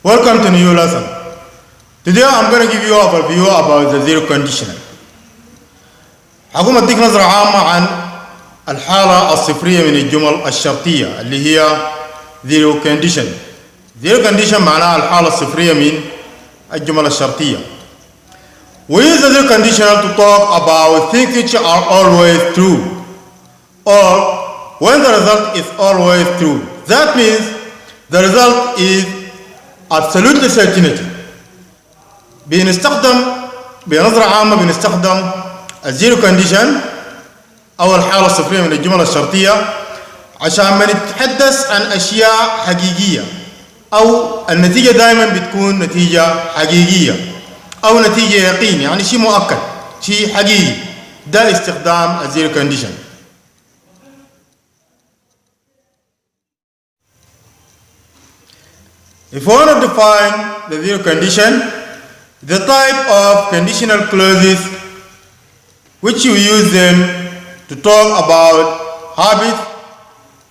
Welcome to new lesson. Today I'm going to give you an overview about the zero conditional. هقوم اديك نظرة عامة عن الحالة الصفرية من الجمل الشرطية اللي هي zero condition. Zero condition معناها الحالة الصفرية من الجمل الشرطية. We use the zero conditional to talk about things which are always true or when the result is always true. That means the result is absolutely certainty. بنظرة عامة بنستخدم الزيرو كونديشن أو الحالة الصفرية من الجمل الشرطية عشان ما نتحدث عن أشياء حقيقية أو النتيجة دائما بتكون نتيجة حقيقية أو نتيجة يقين، يعني شيء مؤكد، شيء حقيقي. ده استخدام الزيرو كونديشن. If we want to define the zero condition, the type of conditional clauses which you use them to talk about habits,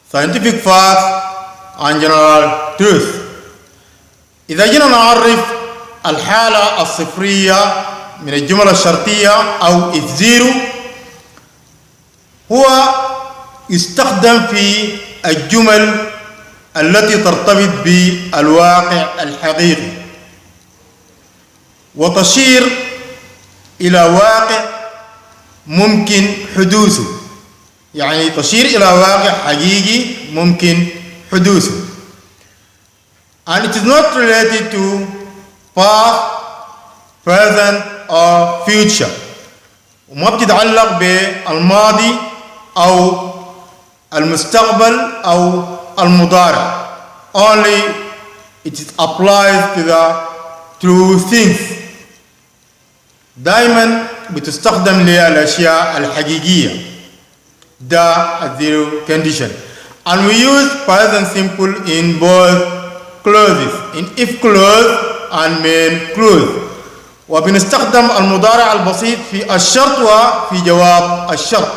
scientific facts, and general truth. إذا جينا نعرف الحالة الصفرية من الجمل الشرطية أو if zero، هو يستخدم في الجمل التي ترتبط بالواقع الحقيقي وتشير إلى واقع ممكن حدوثه، يعني تشير إلى واقع حقيقي ممكن حدوثه. And it is not related to past, present or future. وما بتتعلق بالماضي أو المستقبل أو المضارع. Only it applies to the true things. دائما بتستخدم للأشياء الحقيقية. ده zero condition. And we use present simple in both clauses, in if clause and main clause. وبنستخدم المضارع البسيط في الشرط وفي جواب الشرط.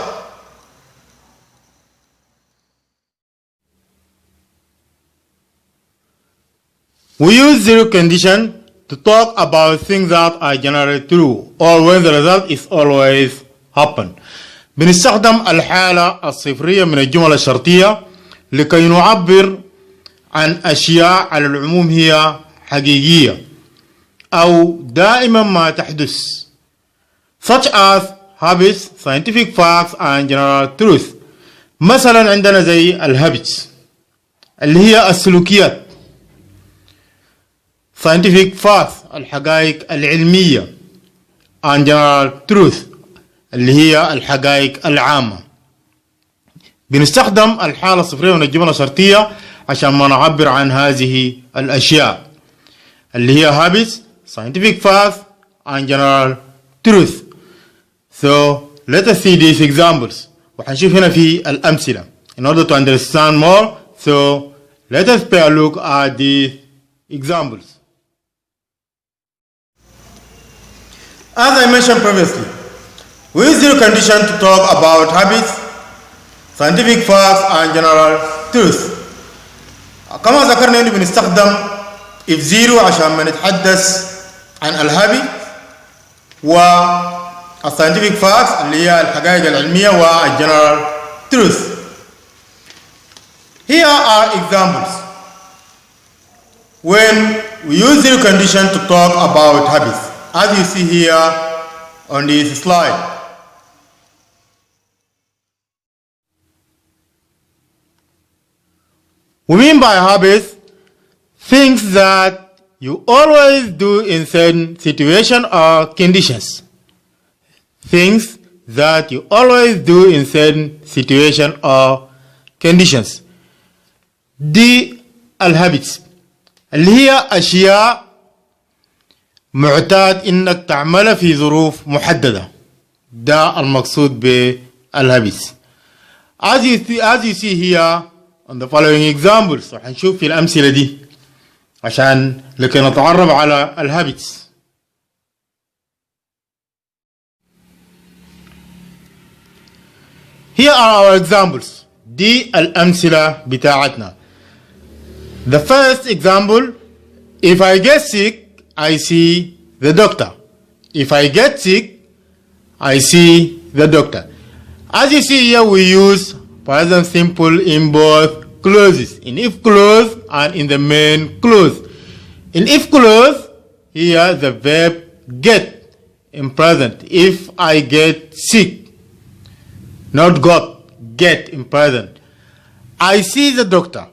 We use zero condition to talk about things that are generally true or when the result is always happen. بنستخدم الحالة الصفرية من الجمل الشرطية لكي نعبر عن أشياء على العموم هي حقيقية أو دائما ما تحدث such as habits, scientific facts and general truth. مثلا عندنا زي الهابتس اللي هي السلوكيات، scientific facts الحقائق العلمية and general truth اللي هي الحقائق العامة. بنستخدم الحالة الصفرية من الجملة الشرطية عشان ما نعبر عن هذه الأشياء اللي هي habits, scientific facts and general truth. So let us see these examples. وحنشوف هنا في الأمثلة in order to understand more. So let us pay a look at these examples. As I mentioned previously, we use zero condition to talk about habits, scientific facts and general truth. كما ذكرنا انه بنستخدم if zero عشان ما نتحدث عن الهابي والscientific facts اللي هي الحقائق العلمية والgeneral truth. Here are examples when we use zero condition to talk about habits, as you see here on this slide. We mean by habits things that you always do in certain situations or conditions. Things that you always do in certain situations or conditions. دي الهابتس اللي هي أشياء معتاد إنك تعملها في ظروف محددة. ده المقصود بالهابتس. As you see here on the following examples. وحنشوف في الأمثلة دي عشان لكي نتعرف على الهابتس. Here are our examples. دي الأمثلة بتاعتنا. The first example If I get sick, I see the doctor. If I get sick, I see the doctor. As you see here, we use present simple in both clauses, in if clause and in the main clause. In if clause, here the verb get in present. If I get sick, not got, get in present. I see the doctor.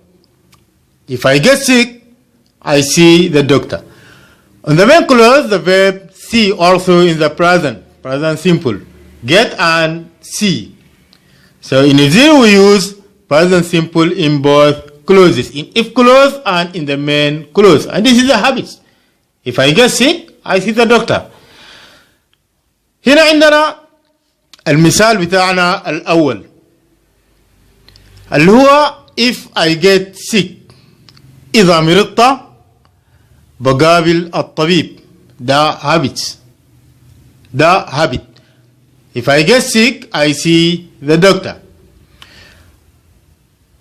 If I get sick, I see the doctor. In the main clause, the verb see also in the present simple. Get and see. So in a zero we use present simple in both clauses, in if clause and in the main clause. And this is the habit. If I get sick, I see the doctor. هنا عندنا المثال بتاعنا الأول اللي هو if I get sick. إذا مرضت بقابل الطبيب. ده habit. ده habit. If I get sick, I see the doctor.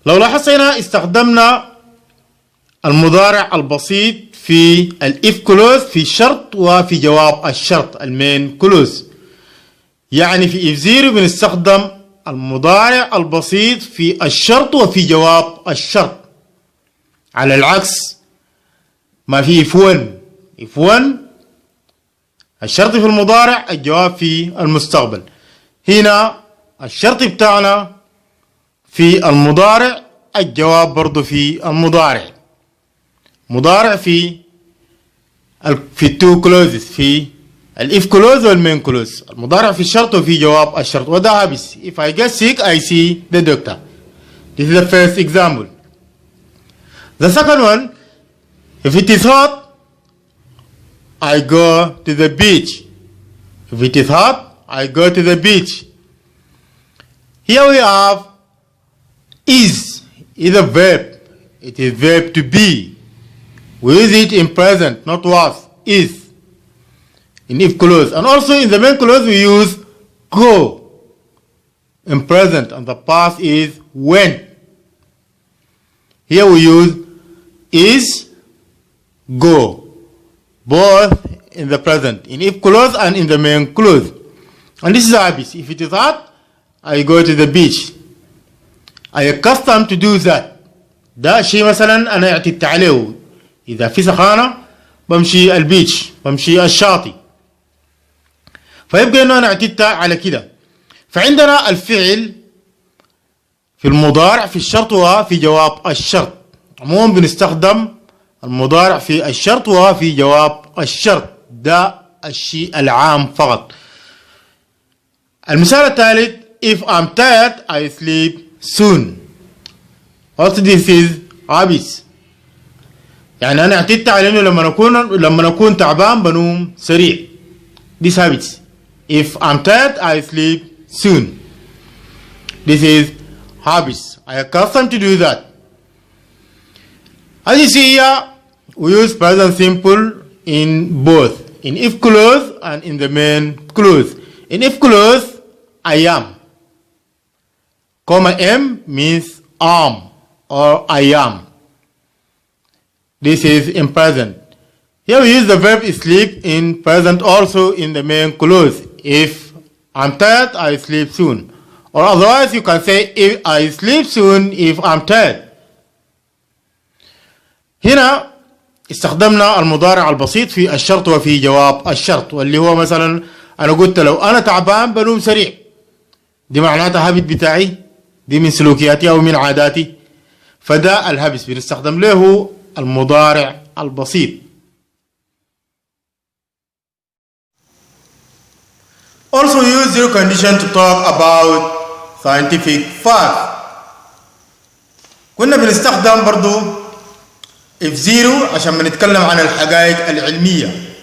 لو لاحظنا استخدمنا المضارع البسيط في الإف كلوز في الشرط وفي جواب الشرط المين كلوز. يعني في إف زيرو بنستخدم المضارع البسيط في الشرط وفي جواب الشرط. على العكس ما في إف 1. إف 1 الشرط في المضارع، الجواب في المستقبل. هنا الشرط بتاعنا في المضارع، الجواب برضو في المضارع. مضارع في التو كلوزز، في الاف كلوز والمين كلوز. المضارع في الشرط وفي جواب الشرط. وده هابس. If I get sick, I see the doctor. This is the first example. The second one, if it is hot, I go to the beach. If it is hot, I go to the beach. Here we have is a verb. It is verb to be. We use it in present, not was. Is in if clause. And also in the main clause we use go in present, and the past is went. Here we use is, go, both in the present, in if clause and in the main clause. And this is habit. If it is hot, I go to the beach. I accustomed to do that. ده شيء مثلا أنا اعتدت عليه. إذا في سخانة بمشي البيتش، بمشي الشاطئ. فيبقى إنه أنا اعتدت على كده. فعندنا الفعل في المضارع في الشرط وفي جواب الشرط. عموما بنستخدم المضارع في الشرط وفي جواب الشرط. ده الشيء العام فقط. المثال الثالث if I'm tired I sleep soon. Also this is habits. يعني أنا اعتدت على إنه لما أكون تعبان بنوم سريع. This habits. If I'm tired I sleep soon. This is habits. I accustomed to do that. As you see here, we use present simple in both, in if clause and in the main clause. In if clause, I am. Comma am means am or I am. This is in present. Here we use the verb sleep in present also in the main clause. If I'm tired, I sleep soon. Or otherwise you can say if I sleep soon if I'm tired. هنا استخدمنا المضارع البسيط في الشرط وفي جواب الشرط، واللي هو مثلا أنا قلت لو أنا تعبان بنوم سريع. دي معناتها هابت بتاعي، دي من سلوكياتي أو من عاداتي. فده الهبس بنستخدم له المضارع البسيط. Also use zero condition to talk about scientific fact. كنا بنستخدم برضو if zero عشان بنتكلم عن الحقائق العلمية.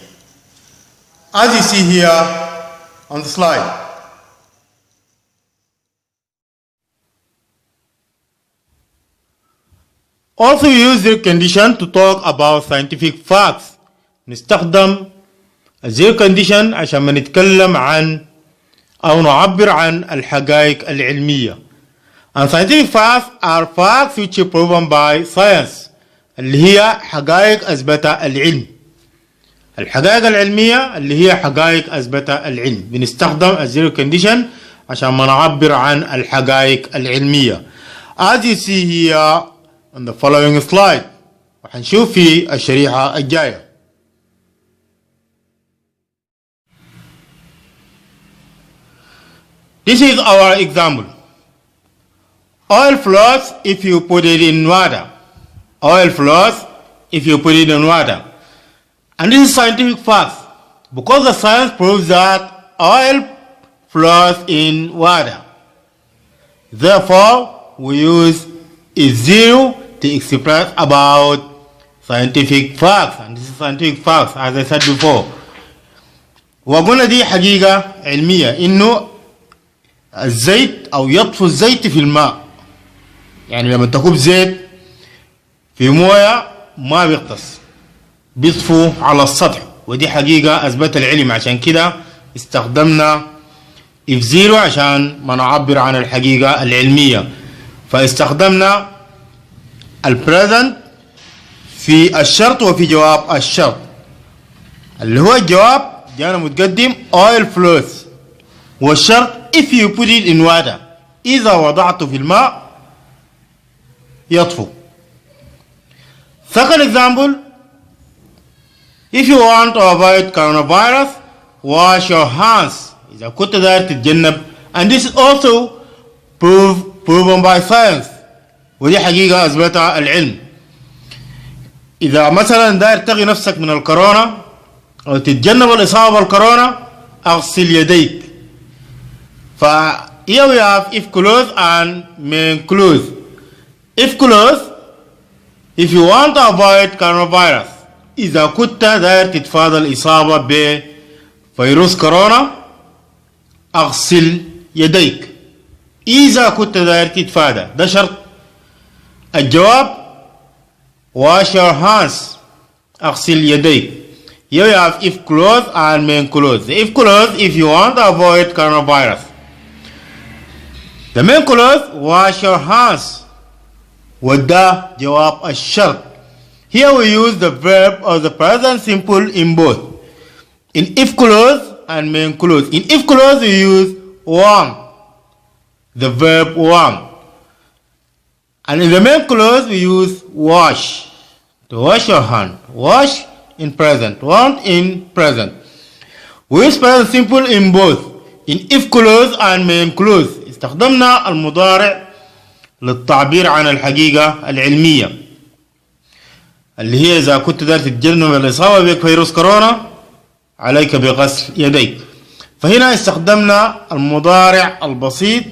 As you see here on the slide. Also use zero condition to talk about scientific facts. نستخدم zero condition عشان بنتكلم عن أو نعبر عن الحقائق العلمية. And scientific facts are facts which are proven by science. اللي هي حقائق أثبتها العلم. الحقائق العلمية اللي هي حقائق أثبتها العلم، بنستخدم الزيرو كونديشن عشان ما نعبر عن الحقائق العلمية. As you see here on the following slide، وحنشوف في الشريحة الجاية. This is our example. Oil flows if you put it in water. Oil flows if you put it in water. And this is scientific fact, because the science proves that oil flows in water. Therefore, we use is0 to express about scientific facts. And this is scientific facts, as I said before. وقلنا دي حقيقة علمية إنه الزيت أو يطفو الزيت في الماء. يعني لما تكب زيت في موية ما بيغطس، بيطفو على السطح، ودي حقيقة أثبت العلم. عشان كده استخدمنا if0 عشان ما نعبر عن الحقيقة العلمية. فاستخدمنا البريزنت في الشرط وفي جواب الشرط. اللي هو الجواب جانا متقدم oil flows، والشرط if you put it in water، إذا وضعته في الماء يطفو. Second example، if you want to avoid coronavirus wash your hands. إذا كنت داير تتجنب، and this is also proven by science، ودي حقيقة أثبتها العلم. إذا مثلا داير تقي نفسك من الكورونا أو تتجنب الإصابة بالكورونا، أغسل يديك. ف here we have if clause and main clause. If clause، if you want to avoid coronavirus، إذا كنت داير تتفادى الإصابة بفيروس كورونا أغسل يديك. إذا كنت داير تتفادى، ده شرط. الجواب wash your hands، أغسل يديك. Here you have if clause and main clause. The if clause if you want to avoid coronavirus. The main clause wash your hands، وده جواب الشرط. Here we use the verb or the present simple in both, in if clause and main clause. In if clause we use want، the verb want, and in the main clause we use wash, to wash your hand. Wash in present, want in present. We use present simple in both, in if clause and main clause. استخدمنا المضارع للتعبير عن الحقيقة العلمية، اللي هي إذا كنت داير تتجنب الإصابة بفيروس كورونا عليك بغسل يديك. فهنا استخدمنا المضارع البسيط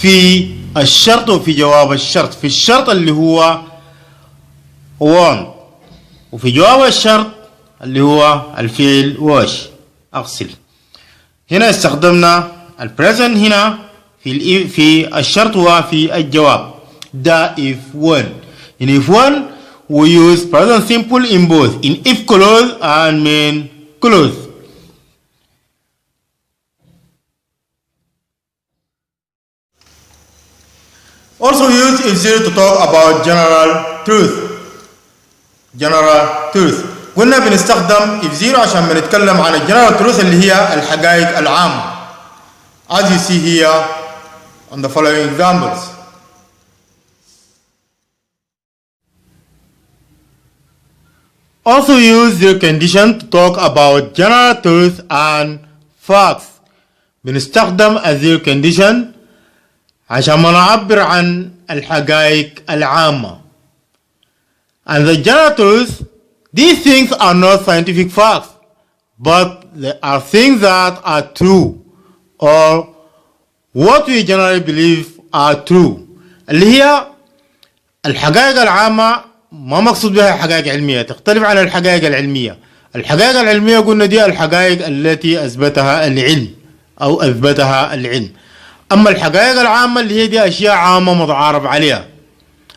في الشرط وفي جواب الشرط. في الشرط اللي هو want، وفي جواب الشرط اللي هو الفعل wash، أغسل. هنا استخدمنا البريزنت هنا في الشرط وفي الجواب. ده if when. In if when we use present simple in both, in if clause and main clause. Also use if0 to talk about general truth. General truth. قلنا بنستخدم if0 عشان بنتكلم عن الجنرال truth اللي هي الحقائق العامة. As you see here on the following examples. Also use the condition to talk about general truth and facts. بنستخدم الزيرو condition عشان ما نعبر عن الحقائق العامة. And the general truth، these things are not scientific facts, but they are things that are true, or what we generally believe are true. اللي هي الحقائق العامة ما مقصود بها حقائق علمية، تختلف عن الحقائق العلمية. الحقائق العلمية قلنا دي الحقائق التي أثبتها العلم أو أثبتها العلم. أما الحقائق العامة اللي هي دي أشياء عامة متعارف عليها.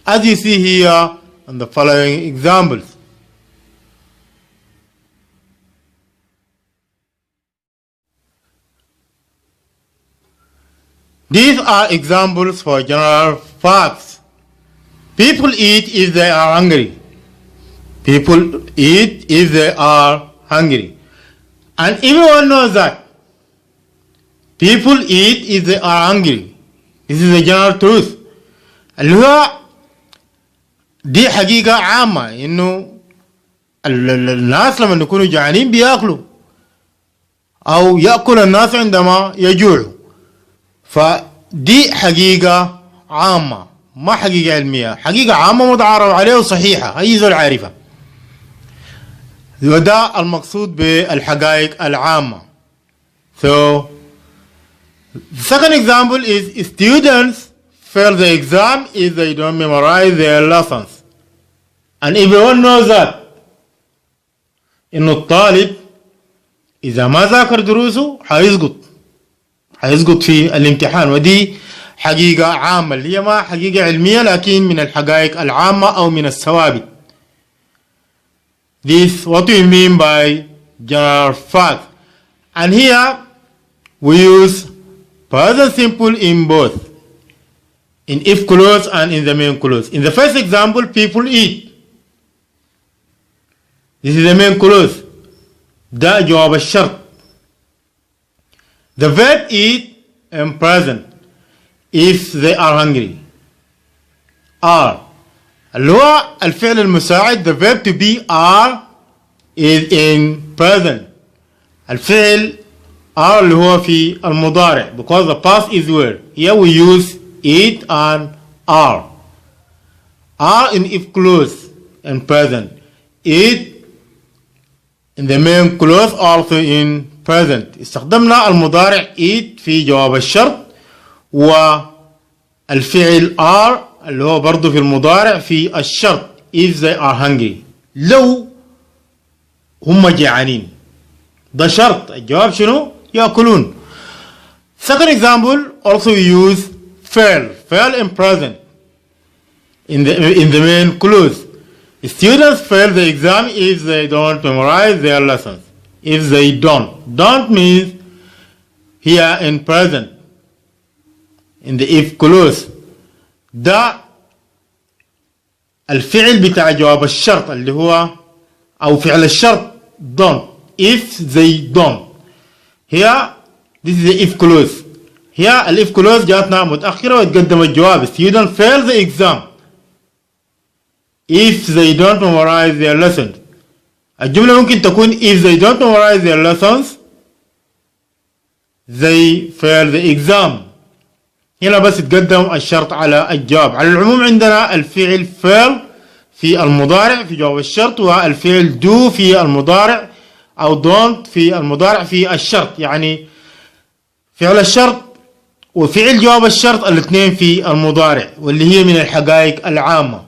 As you see here on the following examples. These are examples for general facts. People eat if they are hungry. People eat if they are hungry. And everyone knows that. People eat if they are hungry. This is a general truth. اللي هو دي حقيقة عامة إنه الناس لما يكونوا جعانين بياكلوا أو يأكل الناس عندما يجوعوا. فدي حقيقة عامة ما حقيقة علمية، حقيقة عامة متعارف عليها وصحيحة أي زول عارفها. وده المقصود بالحقائق العامة. So the second example is students fail the exam if they don't memorize their lessons. And everyone knows that إنه الطالب إذا ما ذاكر دروسه حيسقط في الامتحان. ودي حقيقة عامة اللي هي ما حقيقة علمية لكن من الحقائق العامة أو من الثوابت. This what we mean by general fact. And here we use present simple in both, in if clause and in the main clause. In the first example, people eat. This is the main clause. ده جواب الشرط. The verb eat in present if they are hungry. are اللي هو الفعل المساعد. The verb to be are is in present. الفعل are اللي هو في المضارع because the past is where. Here we use eat and are. Are in if clause in present. Eat in the main clause also in present. استخدمنا المضارع eat في جواب الشرط والفعل are اللي هو برضو في المضارع في الشرط if they are hungry. لو هم جعانين ده شرط. الجواب شنو؟ يأكلون. Second example also use fail in present in the main clause. Students fail the exam if they don't memorize their lessons. If they don't means here in present in the if clause. ده الفعل بتاع جواب الشرط اللي هو أو فعل الشرط don't. If they don't. Here this is the if clause. Here ال if clause جاتنا متأخرة وتقدم الجواب. Students fail the exam if they don't memorize their lessons. الجملة ممكن تكون if they don't memorize their lessons they fail the exam. هنا بس تقدم الشرط على الجواب. على العموم عندنا الفعل fail في المضارع في جواب الشرط والفعل do في المضارع أو don't في المضارع في الشرط. يعني فعل الشرط وفعل جواب الشرط الاثنين في المضارع واللي هي من الحقائق العامة.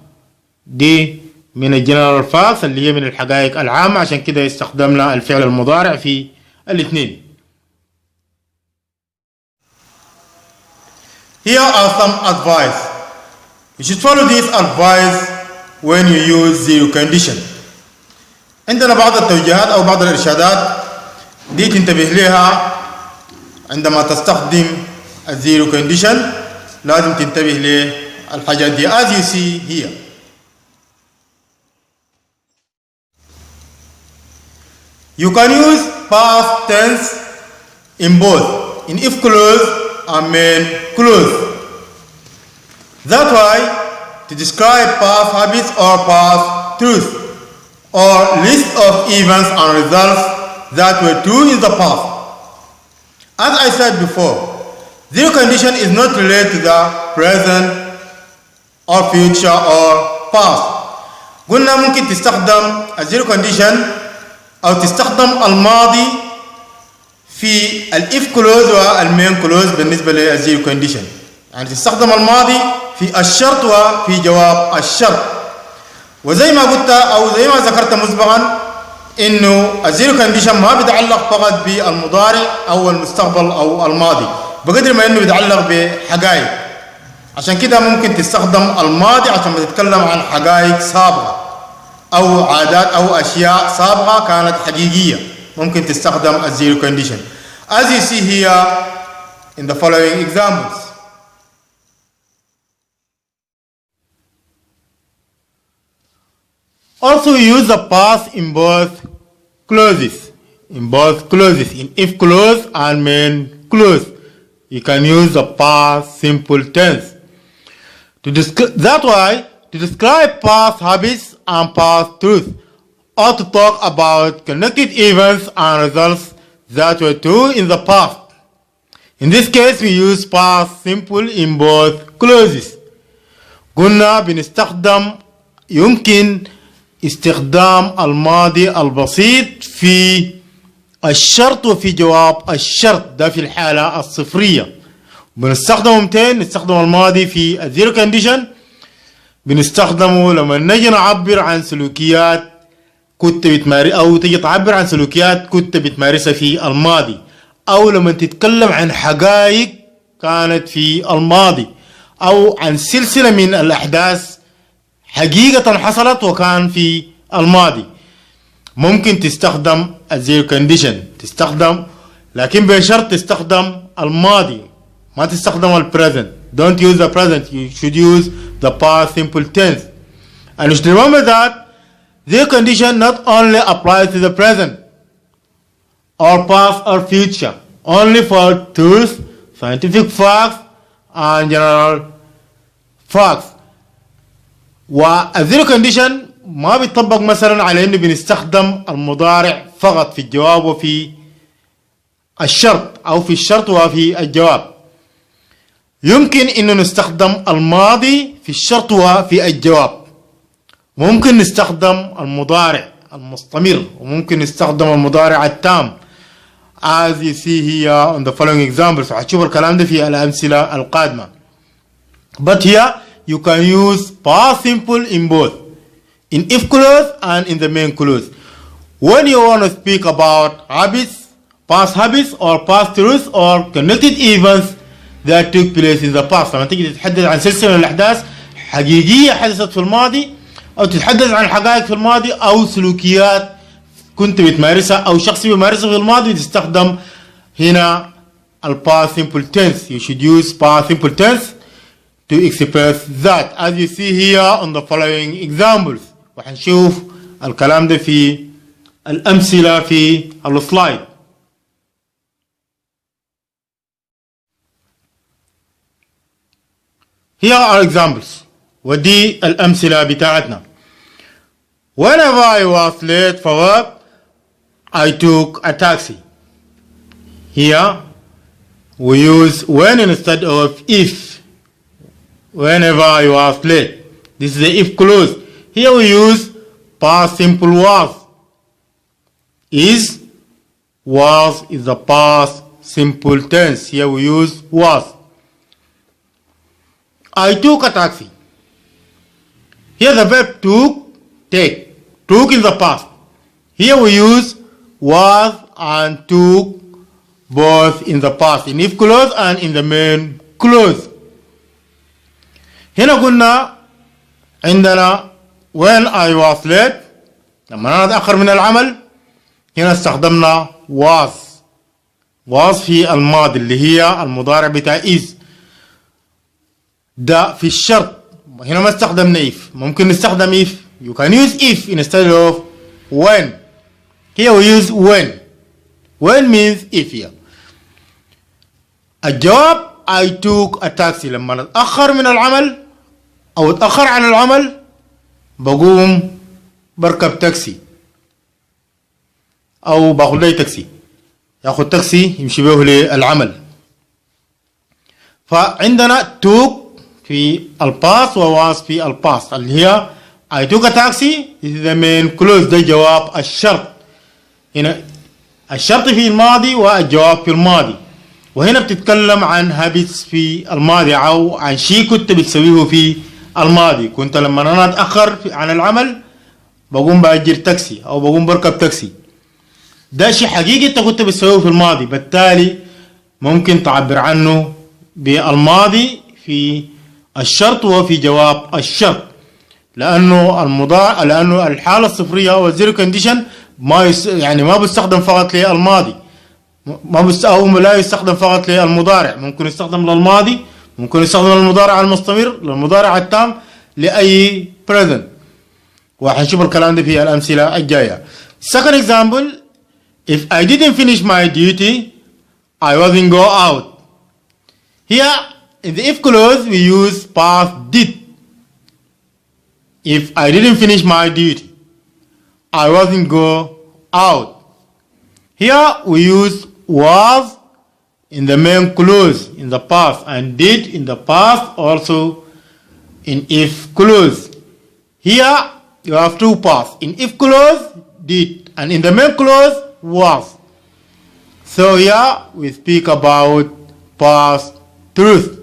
دي من الجنرال فاكتس اللي هي من الحقائق العامة عشان كده استخدمنا الفعل المضارع في الاثنين. Here are some advice. You should follow this advice when you use zero condition. عندنا بعض التوجيهات أو بعض الإرشادات دي تنتبه لها عندما تستخدم الزيرو كونديشن. لازم تنتبه للحاجات دي as you see here. You can use past tense in both in if clause and main clause. That's why to describe past habits or past truths or list of events and results that were true in the past. As I said before, zero condition is not related to the present or future or past. قلنا ممكن تستخدم الزيرو كونديشن أو تستخدم الماضي في الإف كلوز والمين كلوز بالنسبة للزيرو كونديشن. يعني تستخدم الماضي في الشرط وفي جواب الشرط. وزي ما قلت أو زي ما ذكرت مسبقا إنه الزيرو كونديشن ما بيتعلق فقط بالمضارع أو المستقبل أو الماضي بقدر ما إنه بيتعلق بحقائق. عشان كده ممكن تستخدم الماضي عشان تتكلم عن حقائق سابقة أو عادات أو أشياء سابقة كانت حقيقية. ممكن تستخدم الزيرو كونديشن as you see here in the following examples. Also, we use the past in both clauses. In if clause and main clause, you can use the past simple tense. That's why to describe past habits and past truth, or to talk about connected events and results that were true in the past. In this case, we use past simple in both clauses. قلنا بنستخدم يمكن استخدام الماضي البسيط في الشرط وفي جواب الشرط، ده في الحالة الصفرية. بنستخدمه متين؟ نستخدم الماضي في الزيرو كونديشن، بنستخدمه لما نجي نعبر عن سلوكيات كنت بتمارس، أو تجي تعبر عن سلوكيات كنت بتمارسها في الماضي، أو لما تتكلم عن حقائق كانت في الماضي، أو عن سلسلة من الأحداث حقيقة حصلت وكان في الماضي. ممكن تستخدم الزيرو كونديشن، تستخدم، لكن بشرط تستخدم الماضي، ما تستخدم البريزنت. Don't use the present, you should use the past simple tense. And you should remember that zero condition not only applies to the present or past or future, only for truth, scientific facts and general facts. والزيرو كونديشن ما بيطبق مثلا على انه بنستخدم المضارع فقط في الجواب وفي الشرط، او في الشرط وفي الجواب. يمكن انه نستخدم الماضي في الشرط وفي الجواب، ممكن نستخدم المضارع المستمر، وممكن نستخدم المضارع التام as you see here on the following examples. هتشوف الكلام ده في الأمثلة القادمة. But here you can use past simple in both, in if clause and in the main clause. When you want to speak about habits, past habits or past truths or connected events that took place in the past. لما تيجي تتحدث عن سلسلة من الأحداث حقيقية حدثت في الماضي، أو تتحدث عن حقائق في الماضي، أو سلوكيات كنت بتمارسها أو شخص بيمارسها في الماضي، تستخدم هنا ال past simple tense. You should use past simple tense to express that, as you see here on the following examples. وحنشوف الكلام ده في الأمثلة في السلايد. Here are examples. ودي الأمثلة بتاعتنا. Whenever I was late for work, I took a taxi. Here we use when instead of if. Whenever I was late. This is the if clause. Here we use past simple was. Was is the past simple tense. Here we use was. I took a taxi. Here the verb took, take. Took in the past. Here we use was and took both in the past, in if clause and in the main clause. هنا قلنا عندنا when I was late، لما أنا أتأخر من العمل، هنا استخدمنا was في الماضي اللي هي المضارع بتاع is. ده في الشرط، هنا ما استخدمنا if. ممكن نستخدم if. You can use if instead of when. Here we use when. When means if here. الجواب I took a taxi. لما أتأخر من العمل أو أتأخر عن العمل بقوم بركب تاكسي، أو باخذ لي تاكسي، ياخذ تاكسي يمشي به للعمل. فعندنا took في الباست وواز في الباست اللي هي I took a taxi. This is the main clause. ده جواب الشرط. هنا الشرط في الماضي والجواب في الماضي، وهنا بتتكلم عن habits في الماضي أو عن شيء كنت بتسويه في الماضي. كنت لما أنا أتأخر عن العمل بقوم بأجر تاكسي أو بقوم بركب تاكسي. ده شيء حقيقي أنت كنت بتسويه في الماضي، بالتالي ممكن تعبر عنه بالماضي في الشرط وفي جواب الشرط، لأنه لأنه الحالة الصفرية أو الزيرو كونديشن يعني ما بيستخدم فقط للماضي، أو لا يستخدم فقط للمضارع، ممكن يستخدم للماضي، ممكن يستخدم للمضارع المستمر، للمضارع التام، لأي present. وحنشوف الكلام ده في الأمثلة الجاية. Second example, if I didn't finish my duty, I wasn't go out. Here, in the if clause, we use past did. If I didn't finish my duty, I wasn't go out. Here, we use was in the main clause in the past and did in the past also in if clause. Here, you have two parts. In if clause, did, and in the main clause, was. So here we speak about past truth.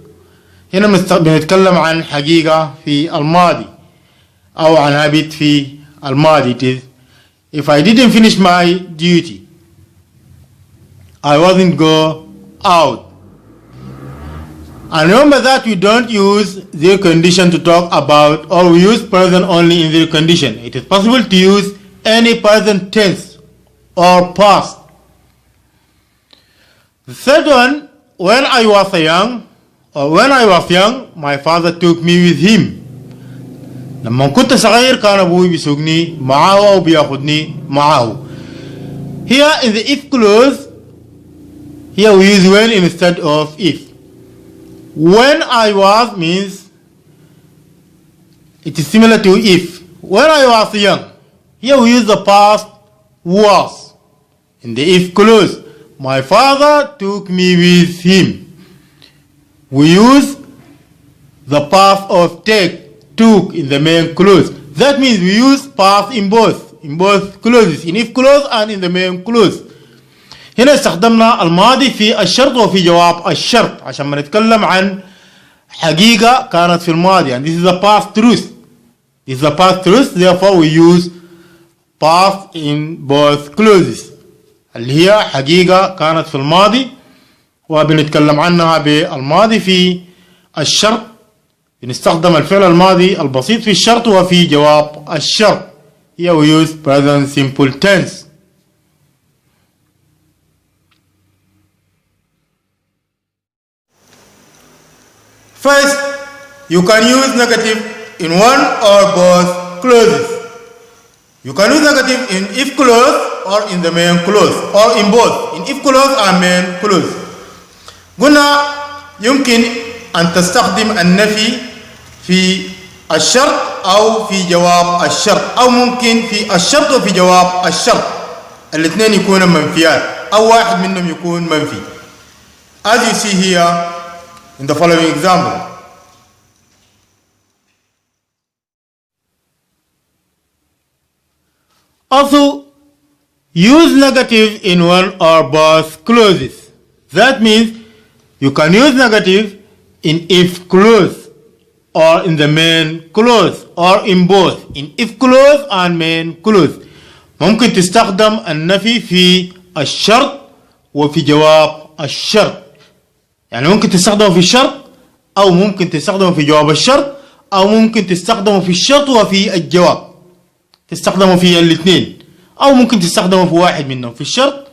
هنا بنتكلم عن حقيقة في الماضي أو عن habit في الماضي. It is, if I didn't finish my duty, I wasn't go out. And remember that we don't use the condition to talk about, or we use present only in the condition. It is possible to use any present tense or past. The third one, when I was young, my father took me with him. لما كنت صغير كان أبوي بيسوقني معه أو بياخدني معه. Here in the if clause, here we use when instead of if. When I was means it is similar to if. When I was young, here we use the past was. In the if clause, my father took me with him. We use the past of take, took in the main clause. That means we use past in both clauses, in if clause and in the main clause. هنا استخدمنا الماضي في الشرط وفي جواب الشرط عشان ما نتكلم عن حقيقة كانت في الماضي. And this is the past truth. This is the past truth. Therefore we use past in both clauses. اللي هي حقيقة كانت في الماضي وبنتكلم عنها بالماضي في الشرط. بنستخدم الفعل الماضي البسيط في الشرط وفي جواب الشرط. Here we use present simple tense. First, you can use negative in one or both clauses. You can use negative in if clause or in the main clause or in both, in if clause and main clause. قلنا يمكن أن تستخدم النفي في الشرط أو في جواب الشرط، أو ممكن في الشرط وفي جواب الشرط الاثنين يكونوا منفيات أو واحد منهم يكون منفي. As you see here in the following example. Also, use negative in one or both clauses. That means you can use negative in if clause or in the main clause or in both, in if clause and main clause. ممكن تستخدم النفي في الشرط وفي جواب الشرط. يعني ممكن تستخدمه في الشرط أو ممكن تستخدمه في جواب الشرط أو ممكن تستخدمه في الشرط وفي الجواب. تستخدمه في الاثنين أو ممكن تستخدمه في واحد منهم، في الشرط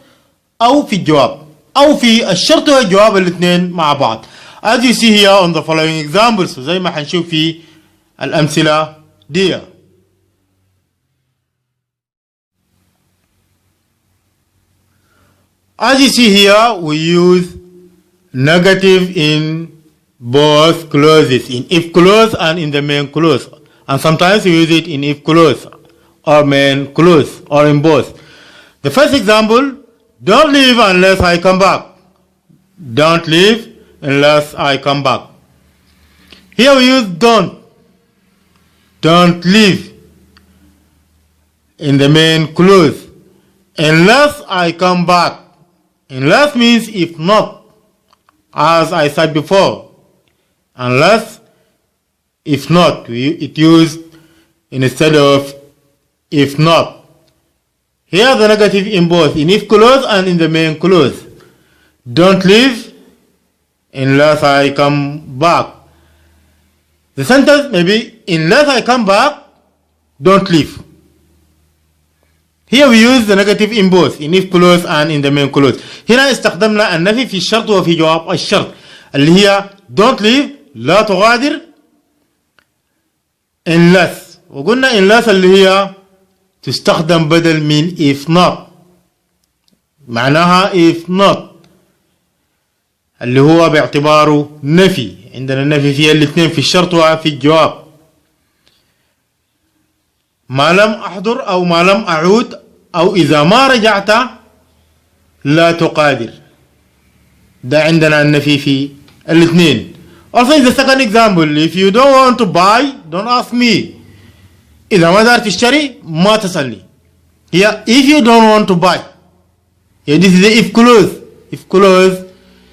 أو في الجواب أو في الشرط والجواب الاثنين مع بعض. As you see here on the following examples. زي ما حنشوف في الأمثلة دي. As you see here, we use negative in both clauses, in if clause and in the main clause. And sometimes we use it in if clause or main clause or in both. The first example, don't leave unless I come back. Don't leave unless I come back. Here we use don't. Don't leave in the main clause. Unless I come back. Unless means if not, as I said before. Unless, if not, it used instead of if not. Here the negative in both, in if clause and in the main clause. Don't leave unless I come back. The sentence may be, unless I come back, don't leave. Here we use the negative in both, in if clause and in the main clause. هنا استخدمنا النفي في الشرط وفي جواب الشرط اللي هي don't leave لا تغادر unless وقلنا unless اللي هي تستخدم بدل من if not، معناها if not اللي هو باعتباره نفي. عندنا النفي فيها الاثنين، في الشرط وفي الجواب. ما لم أحضر أو ما لم أعود أو إذا ما رجعت لا تقادر، ده عندنا النفي في الاثنين. Also in the second example, if you don't want to buy don't ask me. إذا ما دار تشتري ما تسألني. Here if you don't want to buy. Here this is the if clause. If clause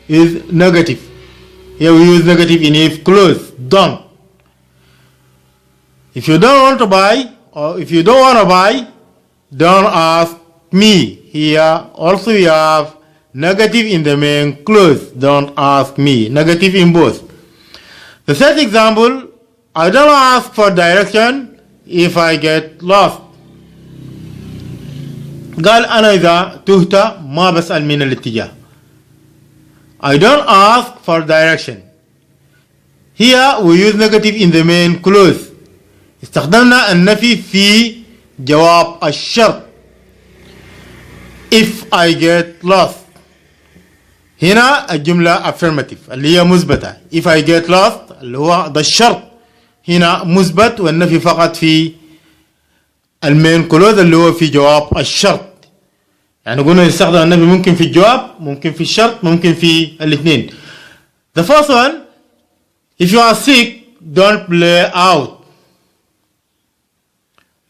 is negative. Here we use negative in if clause. Don't. If you don't want to buy or if you don't want to buy, don't ask me. Here also we have negative in the main clause. Don't ask me. Negative in both. The third example, I don't ask for direction if I get lost. قال أنا إذا تهت ما بسأل من الاتجاه. I don't ask for direction. Here we use negative in the main clause. استخدمنا النفي في جواب الشرط. If I get lost. هنا الجملة affirmative اللي هي مثبتة. If I get lost اللي هو ده الشرط هنا مثبت، والنفي فقط في المين كلوز اللي هو في جواب الشرط. يعني قلنا نستخدم النفي ممكن في الجواب، ممكن في الشرط، ممكن في الاثنين. The first one, if you are sick don't play out.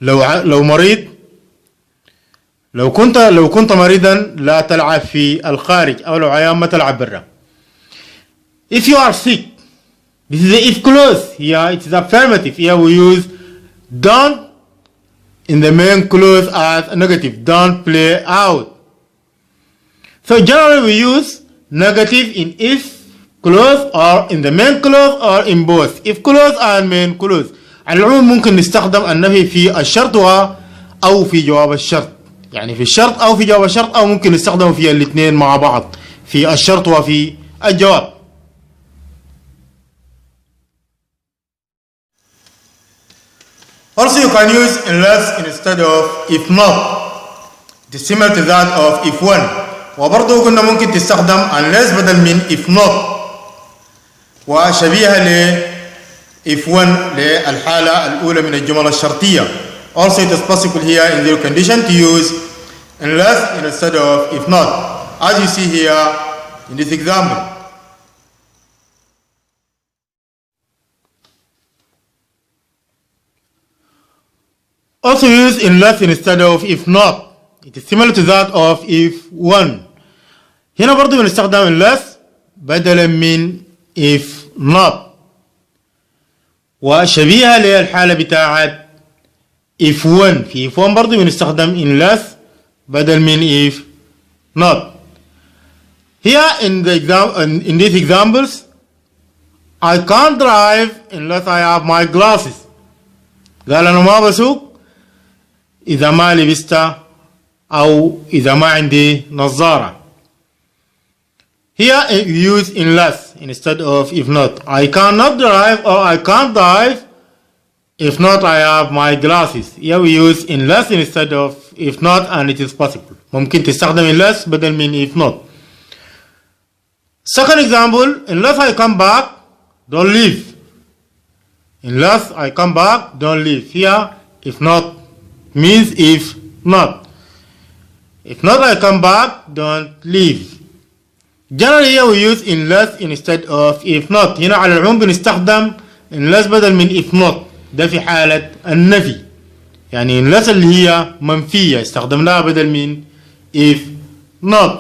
لو مريض، لو كنت مريضا لا تلعب في الخارج، او لو عيان ما تلعب برا. If you are sick, this is the if clause. Here it is affirmative. Here we use don't in the main clause as a negative. Don't play out. So generally we use negative in if clause or in the main clause or in both if clause and main clause. على العموم ممكن نستخدم النفي في الشرط أو في جواب الشرط، يعني في الشرط أو في جواب الشرط، أو ممكن نستخدم في الاثنين مع بعض، في الشرط وفي الجواب. Also you can use unless instead of if not. It is similar to that of if one. وبرضه قلنا ممكن تستخدم unless بدل من if not، وشبيهة ل if one للحالة الأولى من الجمل الشرطية. Also it is possible here in the condition to use unless instead of if not, as you see here in this example. Also use unless instead of if not. It is similar to that of if one. هنا برضو بنستخدم unless بدلا من if not، وشبيهة للحالة بتاعت if one. في if one برضو بنستخدم unless بدل من if not. Here in these examples, I can't drive unless I have my glasses. قال أنا ما بسوق إذا ما لبست أو إذا ما عندي نظارة. Here you use unless instead of if not. I cannot drive or I can't drive if not I have my glasses. Here we use unless instead of if not and it is possible. ممكن تستخدم unless بدل من if not. Second example, unless I come back don't leave. Unless I come back don't leave. Here if not means if not. If not I come back don't leave. Generally here we use unless instead of if not. هنا على العموم بنستخدم unless بدل من if not. ده في حالة النفي، يعني unless اللي هي منفية استخدمناها بدل من if not.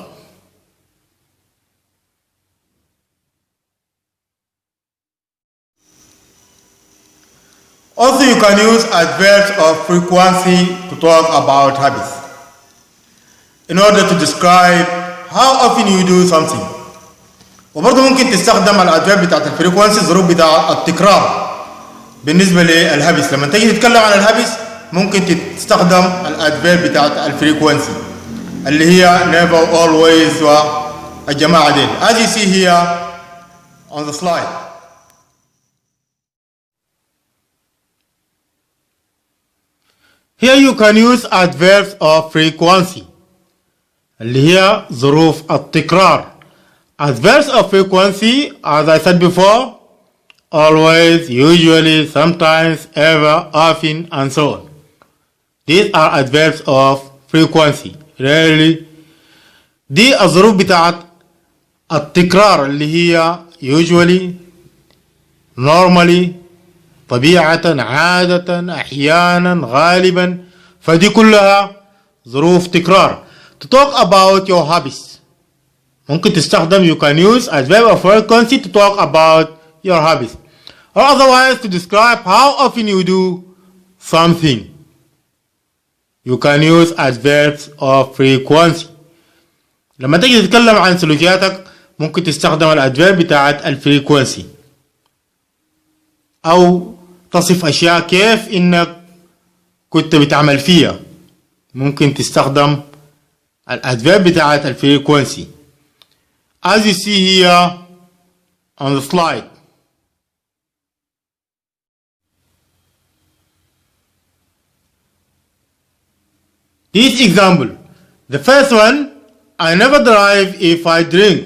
Also you can use adverbs of frequency to talk about habits in order to describe how often you do something. وبرضه ممكن تستخدم الادفيرب بتاعت الفريكوانسي، الظروف بتاع التكرار بالنسبة للهابس. لما تيجي تتكلم عن الهابس ممكن تستخدم الادفيرب بتاعت الفريكوانسي اللي هي never, always والجماعة دي as you see here on the slide. Here you can use adverbs of frequency اللي هي ظروف التكرار. Adverbs of frequency, as I said before, always, usually, sometimes, ever, often, and so on. These are adverbs of frequency. Rarely. دي الظروف بتاعت التكرار اللي هي usually, normally, طبيعة، عادة، أحيانا، غالبا. فدي كلها ظروف تكرار. To talk about your hobbies, ممكن تستخدم you can use adverb of frequency to talk about your hobbies, or otherwise to describe how often you do something. You can use adverbs of frequency. لما تيجي تتكلم عن سلوكياتك ممكن تستخدم الادفيرب بتاعت الفريكونسي، او تصف اشياء كيف انك كنت بتعمل فيها، ممكن تستخدم الادفيرب بتاعت الفريكونسي as you see here on the slide. This example, the first one, I never drive if I drink.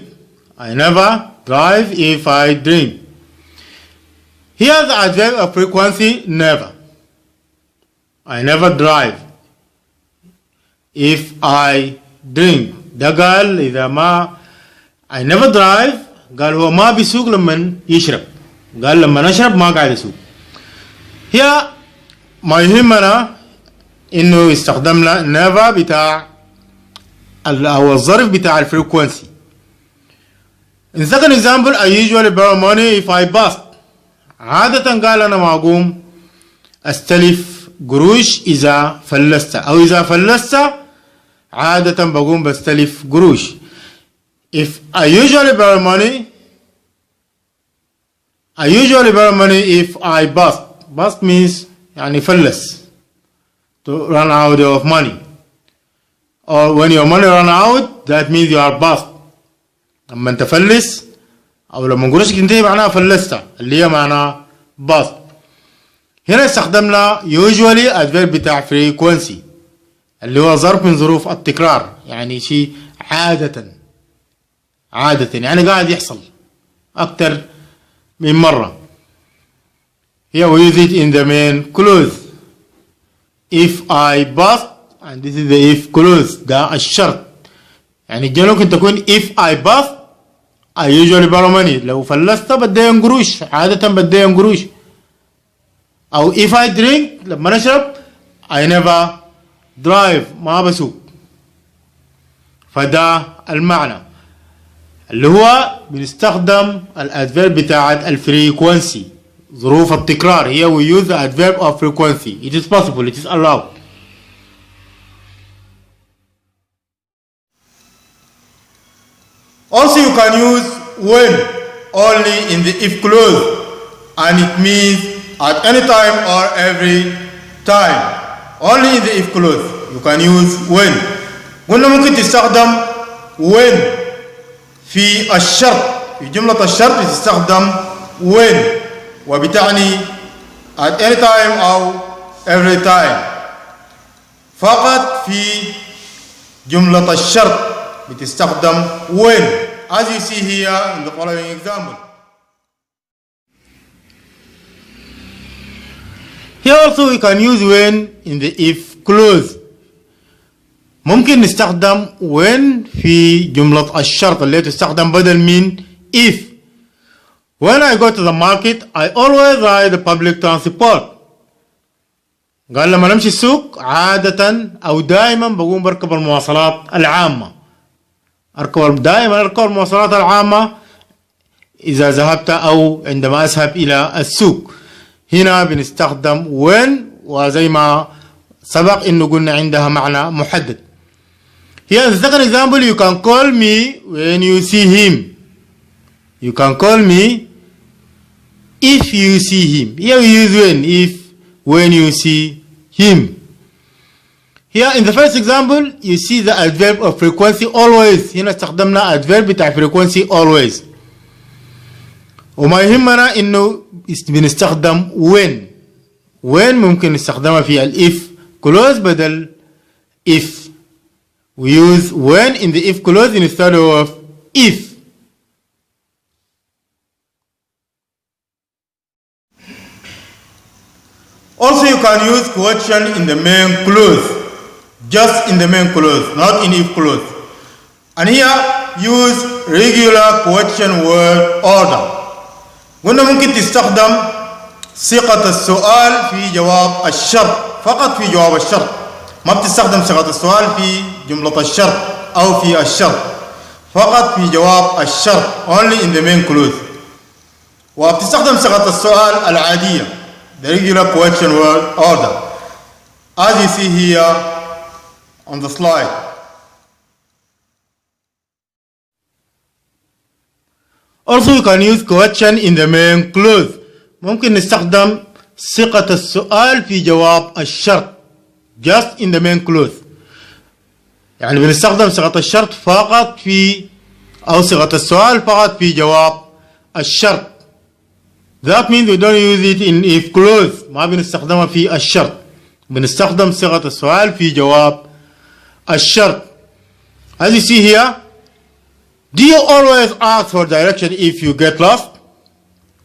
I never drive if I drink. Here the adverb of frequency, never. I never drive if I drink. ده قال إذا ما I never drive، قال هو ما بيسوق لما يشرب، قال لما نشرب ما قاعد يسوق. هي ما يهمنا إنه استخدمنا never بتاع أو الظرف بتاع الفريكونسي. In second example, I usually borrow money if I bust. عادة قال أنا ما أقوم أستلف قروش إذا فلست، أو إذا فلست عادة بقوم بستلف قروش. If I usually borrow money if I bust. Bust means يعني فلس, to run out of money. Or when your money run out, that means you are bust. لما انت فلس او لما قروشك تنتهي معناها فلست، اللي هي معناها bust. هنا استخدمنا usually adverb بتاع frequency اللي هو ظرف من ظروف التكرار، يعني شيء عادة يعني قاعد يحصل أكتر من مرة. Here we use it in the main clause. If I bust, and this is the if clause، ده الشرط. يعني الجملة ممكن تكون if I bust I usually borrow money. لو فلست بدي قروش، عادة بدي قروش. أو if I drink لما نشرب I never drive ما بسوق. فده المعنى اللي هو بنستخدم الادفيرب بتاعت الفريكونسي، ظروف التكرار. Here we use the adverb of frequency. It is possible, it is allowed. Also you can use when only in the if clause, and it means at any time or every time. Only in the if clause you can use when. قلنا ممكن تستخدم when في الشرط، في جملة الشرط تستخدم when وبتعني at any time أو every time. فقط في جملة الشرط بتستخدم when, as you see here in the following example. Here also we can use when in the if clause. ممكن نستخدم when في جملة الشرط اللي تستخدم بدل من if. When I go to the market I always ride the public transport. قال لما نمشي السوق عادة أو دائما بقوم بركب المواصلات العامة. دائما أركب المواصلات العامة إذا ذهبت أو عندما أذهب إلى السوق. هنا بنستخدم when، وزي ما سبق إنه قلنا عندها معنى محدد. Here in the second example, you can call me when you see him. You can call me if you see him. Here we use when you see him. Here in the first example, you see the adverb of frequency always. هنا استخدمنا adverb بتاع frequency always. وما يهمنا إنه بنستخدم when. When ممكن نستخدمها في ال if clause بدل if. We use when in the if clause instead of if. Also, you can use question in the main clause, just in the main clause, not in if clause. And here, use regular question word order. قلنا ممكن تستخدم صيغة السؤال في جواب الشرط، فقط في جواب الشرط. ما بتستخدم صيغة السؤال في جملة الشرط أو في الشرط، فقط في جواب الشرط only in the main clause. وبتستخدم صيغة السؤال العادية the regular question word order as you see here on the slide. Also you can use question in the main clause. ممكن نستخدم صيغة السؤال في جواب الشرط just in the main clause. يعني بنستخدم صيغة الشرط فقط في أو صيغة السؤال فقط في جواب الشرط. That means we don't use it in if clause. ما بنستخدمها في الشرط. بنستخدم صيغة السؤال في جواب الشرط. As you see here, do you always ask for direction if you get lost?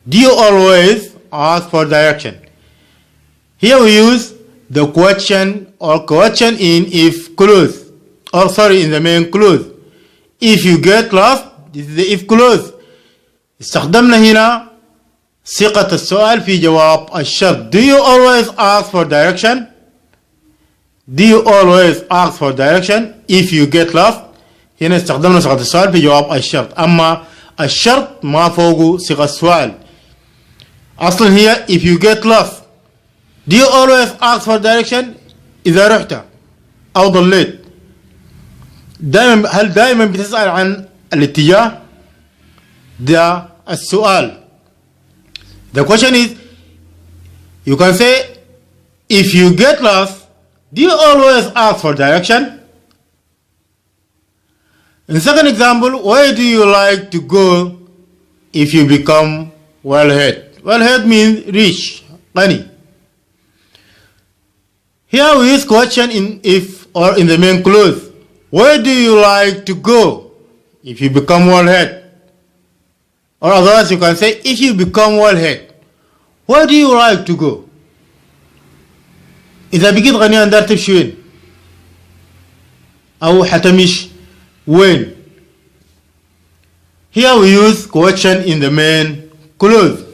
Do you always ask for direction? Here we use the question or question in if clause, or sorry, in the main clause. If you get lost, this is the if clause. استخدمنا هنا صيغة السؤال في جواب الشرط. Do you always ask for direction? Do you always ask for direction if you get lost? هنا استخدمنا صيغة السؤال في جواب الشرط. أما الشرط ما فوقه صيغة السؤال. أصلا هي if you get lost. Do you always ask for direction إذا رحت أو ضليت؟ هل دائما بتسأل عن الاتجاه؟ ده السؤال. The question is, you can say, if you get lost, do you always ask for direction? In second example, where do you like to go if you become well-head? Well-head means rich, غني. Here we use question in if or in the main clause. Where do you like to go if you become well-head? Or otherwise you can say, if you become well-head, where do you like to go? إذا بقيت غنيان دار تمشي وين؟ أو حتمش وين؟ Here we use question in the main clause.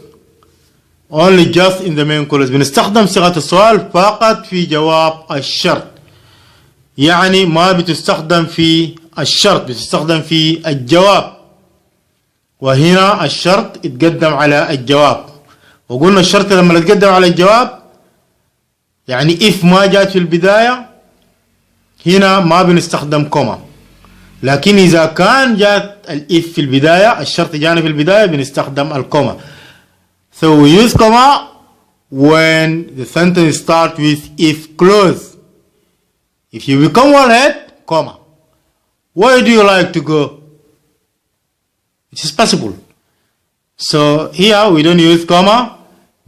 Only just in the main clause. بنستخدم صيغة السؤال فقط في جواب الشرط. يعني ما بتستخدم في الشرط، بتستخدم في الجواب. وهنا الشرط يتقدم على الجواب. وقلنا الشرط لما يتقدم على الجواب يعني if ما جات في البداية هنا ما بنستخدم كوما. لكن إذا كان جات الإف في البداية، الشرط جانا في البداية، بنستخدم الكوما. So we use comma when the sentence starts with if clause. If you become well-head, comma. Where do you like to go? It is possible. So here we don't use comma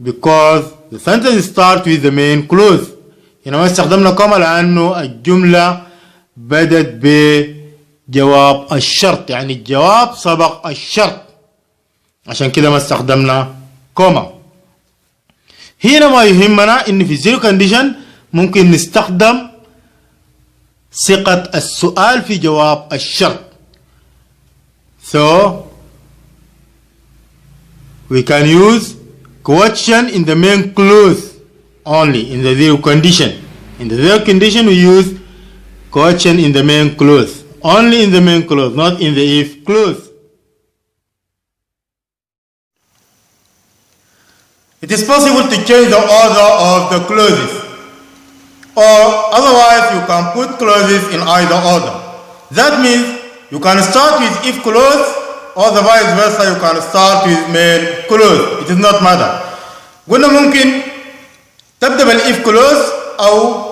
because the sentence starts with the main clause. هنا ما استخدمنا كوما لأنه الجملة بدت بجواب الشرط، يعني الجواب سبق الشرط، عشان كده ما استخدمنا كوما. هنا ما يهمنا إن في zero condition ممكن نستخدم صيغة السؤال في جواب الشرط. So we can use question in the main clause only in the zero condition. In the zero condition we use question in the main clause. Only in the main clause, not in the if clause. It is possible to change the order of the clauses, or otherwise you can put clauses in either order. That means you can start with if clause, or the vice versa you can start with main clause. It does not matter. قلنا ممكن تبدأ بالإف كلوز أو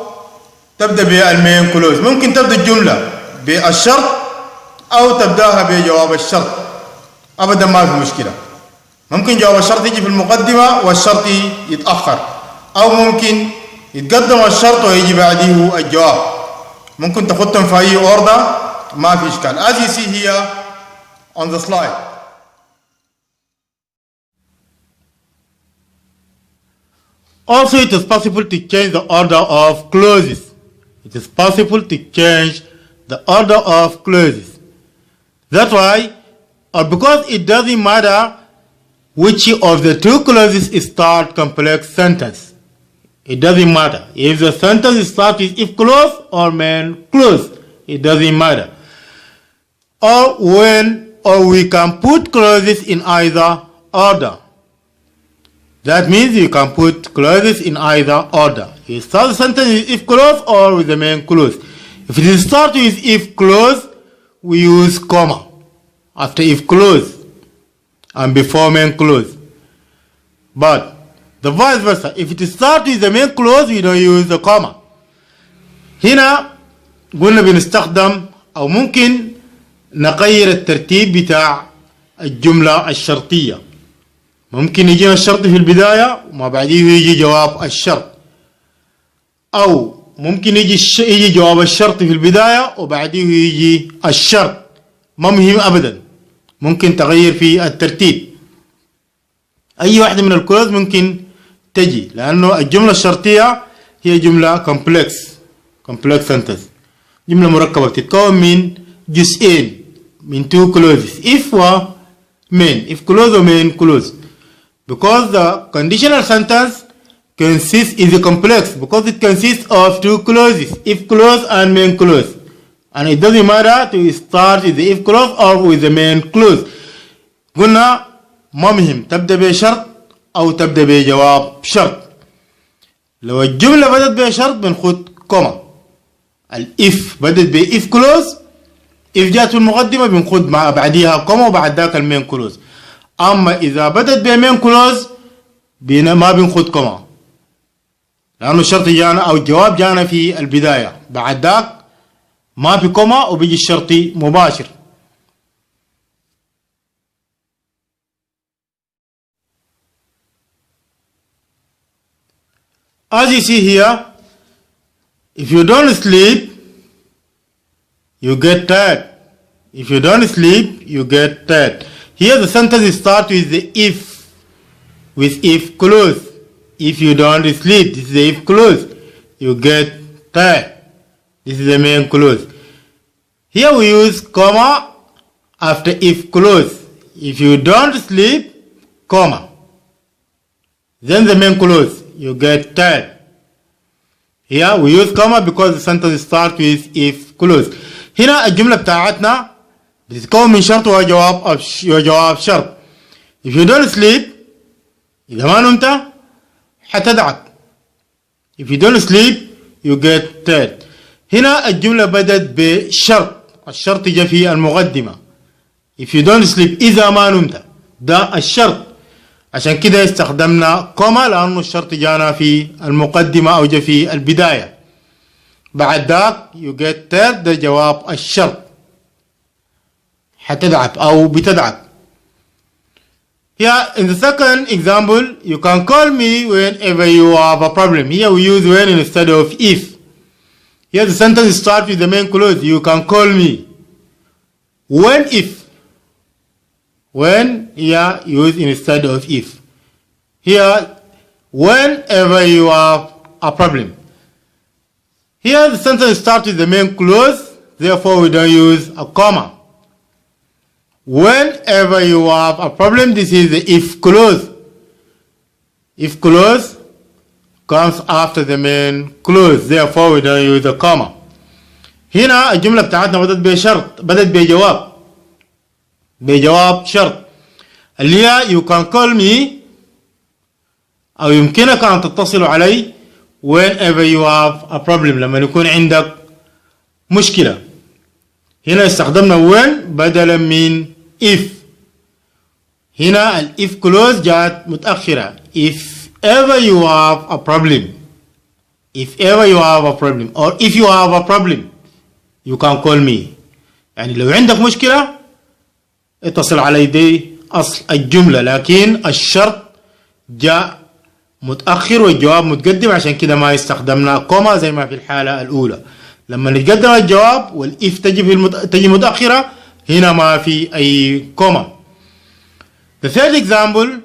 تبدأ بالمين كلوز. ممكن تبدأ الجملة بالشرط أو تبدأها بجواب الشرط، أبدا ما في مشكلة. ممكن جواب الشرط يجي في المقدمة والشرط يتأخر، أو ممكن يتقدم الشرط ويجي بعده الجواب. ممكن تحطهم في أي أوردر ما في إشكال. As you see here on the slide. Also, it is possible to change the order of clauses. It is possible to change the order of clauses. That's why, or because it doesn't matter which of the two clauses start complex sentence. It doesn't matter. If the sentence starts with if clause or main clause, it doesn't matter. Or we can put clauses in either order. That means you can put clauses in either order. You start the sentence with if clause or with the main clause. If it starts with if clause, we use comma after if clause and before main clause. But the vice versa, if it starts with the main clause, we don't use the comma. هنا قلنا بنستخدم أو ممكن نغير الترتيب بتاع الجملة الشرطية. ممكن يجينا الشرط في البداية وما بعديه يجي جواب الشرط، أو ممكن يجي جواب الشرط في البداية وبعديه يجي الشرط. ما مهم أبدا، ممكن تغير في الترتيب. أي واحدة من الكلوز ممكن تجي، لأنه الجملة الشرطية هي جملة complex sentence، جملة مركبة بتتكون من جزئين، من two clauses if و main، if clause و main clause. Because the conditional sentence is a complex, because it consists of two clauses, if clause and main clause. And it doesn't matter to start with the if clause or with the main clause. قلنا ما مهم تبدأ بشرط أو تبدأ بجواب شرط. لو الجملة بدأت بشرط بنخد كوما. الإف بدأت بإف كلوز، إف جات في المقدمة بنخد مع بعديها كوما وبعد ذاك المين كلوز. أما إذا بدأت بمين كلوز ما بنخد كوما، لأنه الشرط جانا أو الجواب جانا في البداية، بعد ذاك ما في كوما وبيجي الشرطي مباشر. As you see here, if you don't sleep, you get tired. If you don't sleep, you get tired. Here the sentence starts with the if clause. If you don't sleep, this is the if clause. You get tired. This is the main clause. Here we use comma after if clause. If you don't sleep, comma. Then the main clause. You get tired. Here we use comma because the sentence starts with if clause. هنا الجملة بتاعتنا بتتكون من شرط وجواب شرط. If you don't sleep، إذا ما نمت حتدعك. If you don't sleep you get tired. هنا الجملة بدأت بشرط، الشرط جاء في المقدمة. If you don't sleep إذا ما نمت، ده الشرط. عشان كده استخدمنا كوما لأنه الشرط جانا في المقدمة أو جاء في البداية. بعد ذاك you get tired ده جواب الشرط، حتدعك أو بتدعك. Here in the second example, you can call me whenever you have a problem. Here we use when instead of if. Here the sentence starts with the main clause. You can call me. When if. When here used instead of if. Here whenever you have a problem. Here the sentence starts with the main clause. Therefore we don't use a comma. Whenever you have a problem, this is the if clause. If clause comes after the main clause. Therefore we don't use a comma. هنا الجملة بتاعتنا بدأت بشرط، بدأت بجواب شرط اللي هي you can call me أو يمكنك أن تتصل علي whenever you have a problem، لما يكون عندك مشكلة. هنا استخدمنا when بدلا من if. هنا ال if clause جاءت متأخرة. If ever you have a problem, if ever you have a problem or if you have a problem you can call me. يعني لو عندك مشكلة اتصل علي، دي أصل الجملة، لكن الشرط جاء متأخر والجواب متقدم، عشان كده ما استخدمنا كوما زي ما في الحالة الأولى. لما يتقدم الجواب والإف تجي متأخرة، هنا ما في أي كوما. The third example,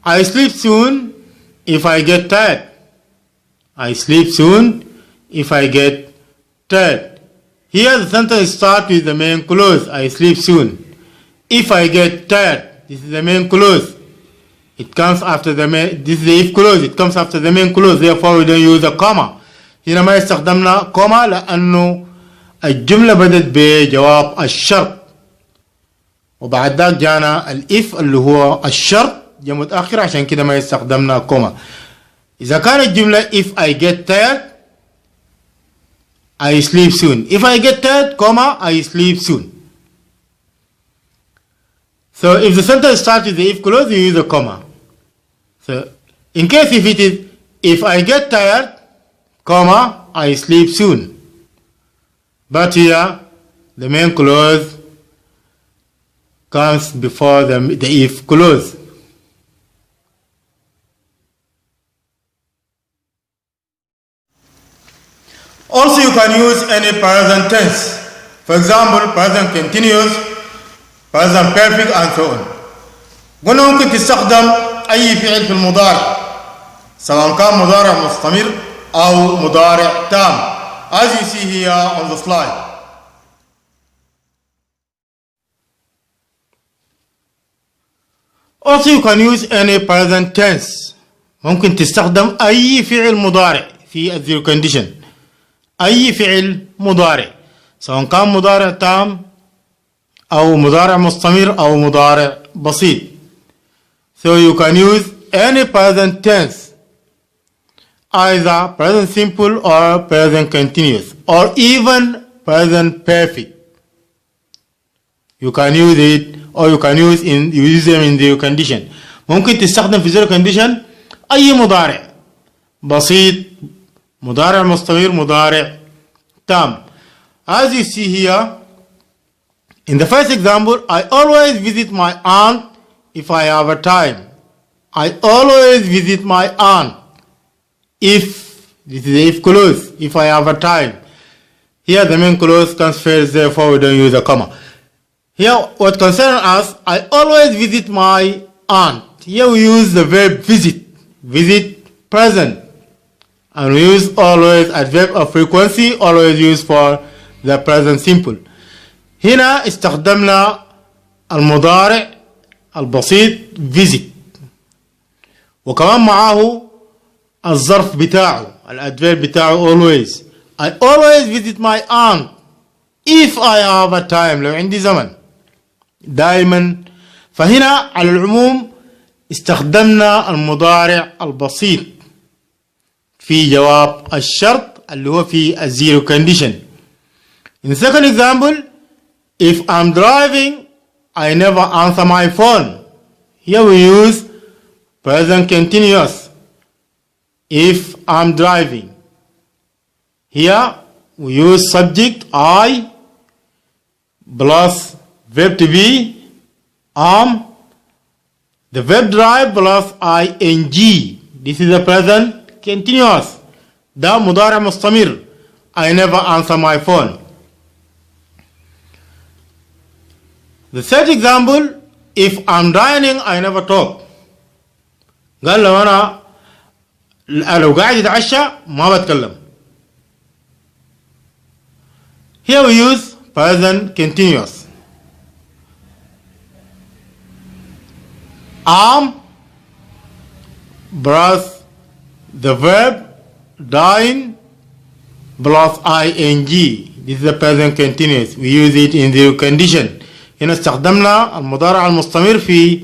I sleep soon if I get tired. I sleep soon if I get tired. Here the sentence starts with the main clause, I sleep soon. If I get tired, this is the main clause. It comes after the main, this is the if clause, it comes after the main clause, therefore we don't use a comma. هنا ما استخدمنا كوما لأنه الجملة بدت بجواب الشرط، وبعد ذاك جانا الإف اللي هو الشرط جاء متأخر، عشان كده ما استخدمنا كوما. إذا كانت الجملة if I get tired I sleep soon. If I get tired, comma, I sleep soon. So if the sentence starts with the if clause, you use a comma. So in case if it is if I get tired, comma, I sleep soon. But here the main clause comes before the if clause. Also, you can use any present tense. For example, present continuous, present perfect, and so on. قلنا ممكن تستخدم أي فعل في المضارع، سواء كان مضارع مستمر أو مضارع تام, as you see here on the slide. Also, you can use any present tense. ممكن تستخدم أي فعل مضارع في الزيرو condition. أي فعل مضارع سواء كان مضارع تام أو مضارع مستمر أو مضارع بسيط. So you can use any present tense, either present simple or present continuous or even present perfect. You can use it or you can use them in zero condition. ممكن تستخدم في zero condition أي مضارع بسيط، مضارع مستمر، مضارع تام. As you see here in the first example, I always visit my aunt if I have a time. I always visit my aunt if, this is the if clause, if I have a time. Here the main clause comes first, therefore we don't use a comma. Here what concerns us, I always visit my aunt. Here we use the verb visit, visit present. And we use always adverb of frequency, always used for the present simple. هنا استخدمنا المضارع البسيط visit، وكمان معاه الظرف بتاعه الادفيرب بتاعه always. I always visit my aunt if I have a time، لو عندي زمن دائما. فهنا على العموم استخدمنا المضارع البسيط في جواب الشرط اللي هو في الزيرو condition. In the second example, if I'm driving, I never answer my phone. Here we use present continuous. If I'm driving. Here we use subject I plus verb to be am, the verb drive plus ing. This is the present continuous. ده مضارع مستمر. I never answer my phone. The third example, if I'm dining I never talk. قال لو أنا لو قاعد أتعشى ما بتكلم. Here we use present continuous. Am plus the verb dine plus ing. This is the present continuous. We use it in zero condition. هنا استخدمنا المضارع المستمر في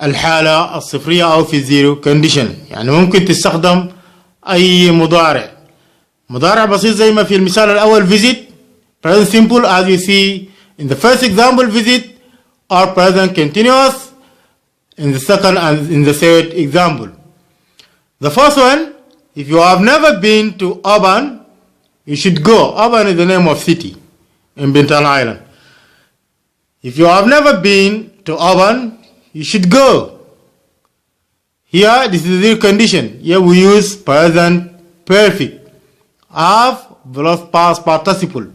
الحالة الصفرية أو في الزيرو كونديشن. يعني ممكن تستخدم أي مضارع بسيط زي ما في المثال الأول visit, present simple as you see in the first example visit, or present continuous in the second and in the third example. The first one, if you have never been to Auburn, you should go. Auburn is the name of city in Bintan Island. If you have never been to Auburn, you should go. Here, this is the condition. Here we use present perfect. Have plus past participle.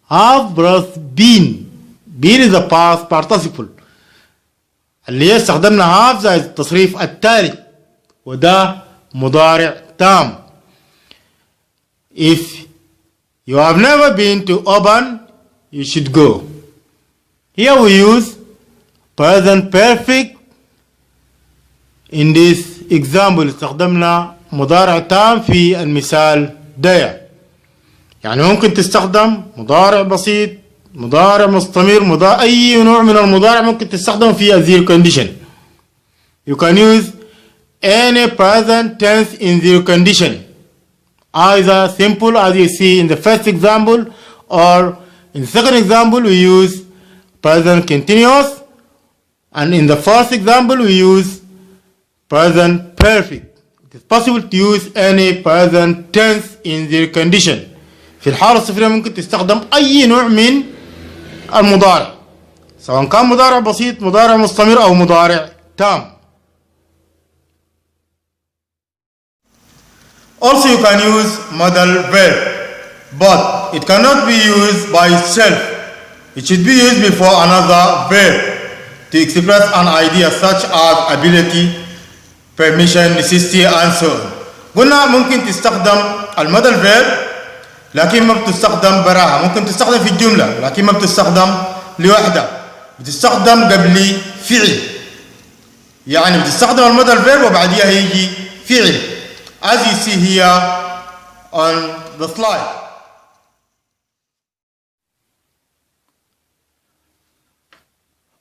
Have plus been. Been is the past participle. اللي استخدمنا have زي التصريف الثالث وده مضارع تام. If you have never been to Auburn, you should go. Here we use present perfect. In this example استخدمنا مضارع تام في المثال ده. يعني ممكن تستخدم مضارع بسيط، مضارع مستمر، أي نوع من المضارع ممكن تستخدم في zero condition. You can use any present tense in zero condition, either simple as you see in the first example, or in the second example we use present continuous, and in the first example we use present perfect. It is possible to use any present tense in zero condition. في الحالة الصفرية ممكن تستخدم أي نوع من المضارع، سواء كان مضارع بسيط، مضارع مستمر، أو مضارع تام. Also you can use modal verb, but it cannot be used by itself. It should be used before another verb to express an idea such as ability, permission, necessity, and so on. قلنا ممكن تستخدم المودال verb لكن ما بتستخدم براها. ممكن تستخدم في الجملة لكن ما بتستخدم لوحدها، بتستخدم قبل فعل. يعني بتستخدم المودال verb وبعديها يجي فعل as you see here on the slide.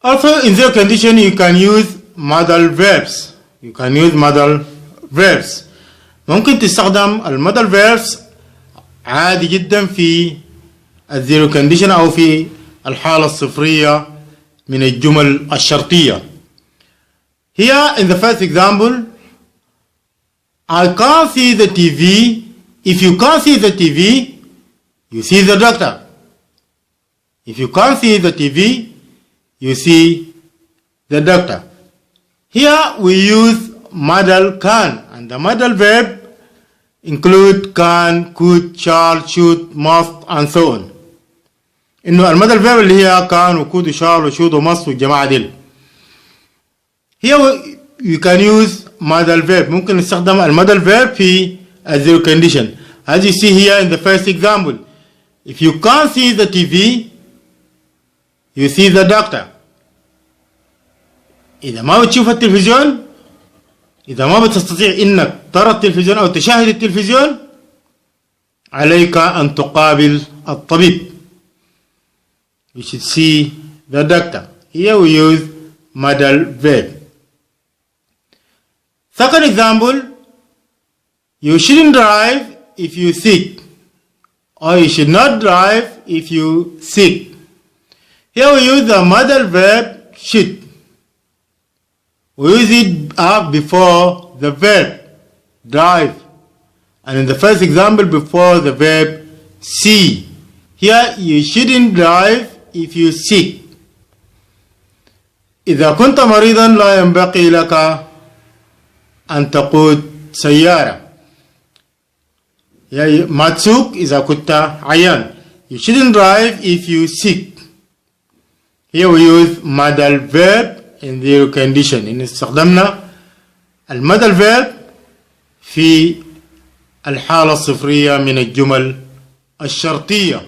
Also in zero condition you can use modal verbs. You can use modal verbs. ممكن تستخدم المودال verbs عادي جدا في الزيرو كونديشن أو في الحالة الصفرية من الجمل الشرطية. Here in the first example, I can't see the TV. If you can't see the TV, you see the doctor. If you can't see the TV, you see the doctor. Here we use modal can, and the modal verb include can, could, shall, should, must, and so on. إنه المودال verb اللي هي can وcould وshall وshould وmust والجماعة ديل. Here you can use modal verb. ممكن نستخدم المودال verb في zero condition. As you see here in the first example, if you can't see the TV, you see the doctor. إذا ما بتشوف التلفزيون، إذا ما بتستطيع إنك ترى التلفزيون أو تشاهد التلفزيون، عليك أن تقابل الطبيب. You should see the doctor. Here we use modal verb. Second example, you shouldn't drive if you sick, or you should not drive if you sick. Here we use the modal verb should. We use it up before the verb drive, and in the first example before the verb see. Here you shouldn't drive if you sick. إذا كنت مريضا لا ينبغي لك أن تقود سيارة. يعني ما تسوق إذا كنت عيان. You shouldn't drive if you sick. Here we use modal verb in zero condition. إن استخدمنا المودال verb في الحالة الصفرية من الجمل الشرطية.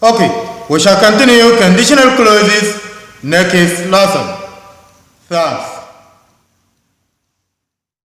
Okay, we shall continue conditional clauses next lesson. Thanks.